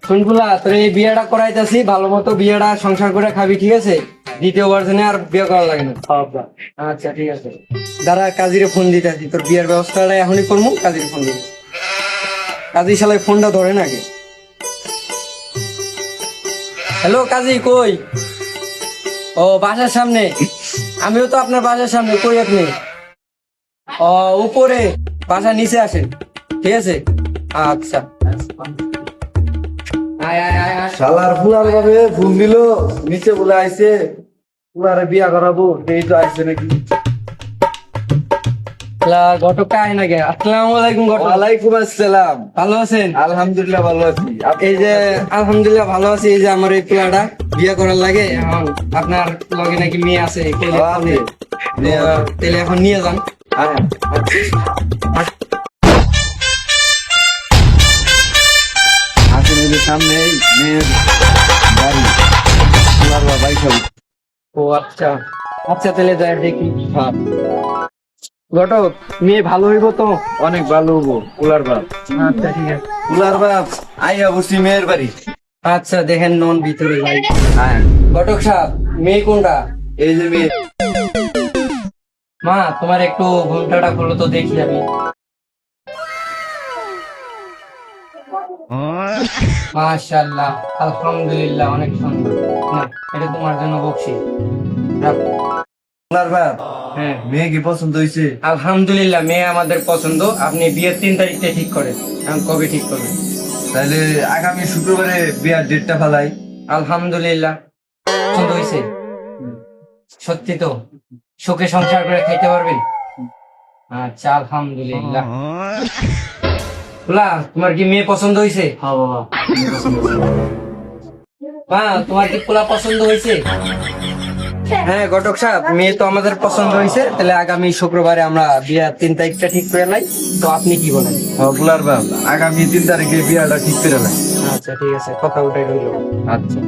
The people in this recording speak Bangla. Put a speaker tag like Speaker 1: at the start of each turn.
Speaker 1: শুনগুলা তোর এই বিয়েটা করাইতেছি, ভালো মতো বিয়েটা সংসার করে খাবি, ঠিক আছে? দ্বিতীয়বার জন্য আর বিয়ে করা লাগে না। আচ্ছা ঠিক আছে, দাঁড়া কাজীরে ফোন দিতেছি, তোর বিয়ের ব্যবস্থাটা এখনই করবো। কাজীর ফোন দিতে, কাজী শালায় ফোনটা ধরে নাকি। হ্যালো কাজী, কই? ও বাসার সামনে, আমিও তো আপনার বাসার সামনে। কই আপনি? ও উপরে, বাসার নিচে আসেন, ঠিক আছে? আচ্ছা আয় আয় আয় আয়।
Speaker 2: শালার ফুলার ভাবে ফোন দিল, নিচে বলে আইছে ফুলারে বিয়া করাবো, এই তো আইছে নাকি।
Speaker 1: ঘটক আয় নাকি? আসসালামু আলাইকুম ঘটক।
Speaker 2: ওয়ালাইকুম আসসালাম।
Speaker 1: ভালো আছেন?
Speaker 2: আলহামদুলিল্লাহ ভালো আছি।
Speaker 1: এই যে আলহামদুলিল্লাহ ভালো আছি। এই যে আমার এই পোলাটা বিয়ে করার লাগে, এখন আপনার লগে নাকি মেয়ে আছে, তাহলে এখন নিয়ে যান।
Speaker 2: আসেন এই যে সামনে মেয়ের বাড়ি, ফুলার বাবাই সব।
Speaker 1: ও আচ্ছা আচ্ছা, তাহলে যাই দেখি। ঘটক, মেয়ে ভালো হইব তো?
Speaker 2: অনেক ভালো হবো ফুলার বাপ।
Speaker 1: আচ্ছা ঠিক আছে।
Speaker 2: ফুলার বাপ আইয়া বসি মেয়ের বাড়ি।
Speaker 1: আচ্ছা দেখেন, নন ভিতরে যাই।
Speaker 2: হ্যাঁ
Speaker 1: ঘটক সাহেব, মেয়ে কোনটা?
Speaker 2: এই যে মেয়ে।
Speaker 1: মা, তোমার একটু ঘুমটাটা খোলো তো, দেখি আমি। মাশাআল্লাহ, আলহামদুলিল্লাহ, অনেক সুন্দর। না, এটা তোমার জন্য বকশিশ। রাখো।
Speaker 2: ফুলার বাপ
Speaker 1: হ্যাঁ
Speaker 2: মেয়ে কি পছন্দ হয়েছে?
Speaker 1: আলহামদুলিল্লাহ, মেয়ে আমাদের পছন্দ। আপনি বিয়ের 3 তারিখটা ঠিক করেন, এখন কবে ঠিক করবেন?
Speaker 2: তাহলে আগামী শুক্রবারে বিয়ার ডেটটা ফেলাই।
Speaker 1: আলহামদুলিল্লাহ, পছন্দ হয়েছে? সত্যি তো? সুখে সংসার করে খাইতে পারবেন? আচ্ছা আলহামদুলিল্লাহ। তোমার কি মেয়ে পছন্দ হয়েছে?
Speaker 2: হ্যাঁ বাবা।
Speaker 1: মা, তোমার কি পোলা পছন্দ হয়েছে? হ্যাঁ ঘটক সাহেব, মেয়ে তো আমাদের পছন্দ হয়েছে। তাহলে আগামী শুক্রবারে আমরা বিয়ার 3 তারিখটা ঠিক করে নাই, তো আপনি কি বলেন?
Speaker 2: ফুলার বাপ আগামী 3 তারিখে বিয়াটা ঠিক করে লাই।
Speaker 1: আচ্ছা ঠিক আছে, কথা ওটাই রইল।
Speaker 2: আচ্ছা।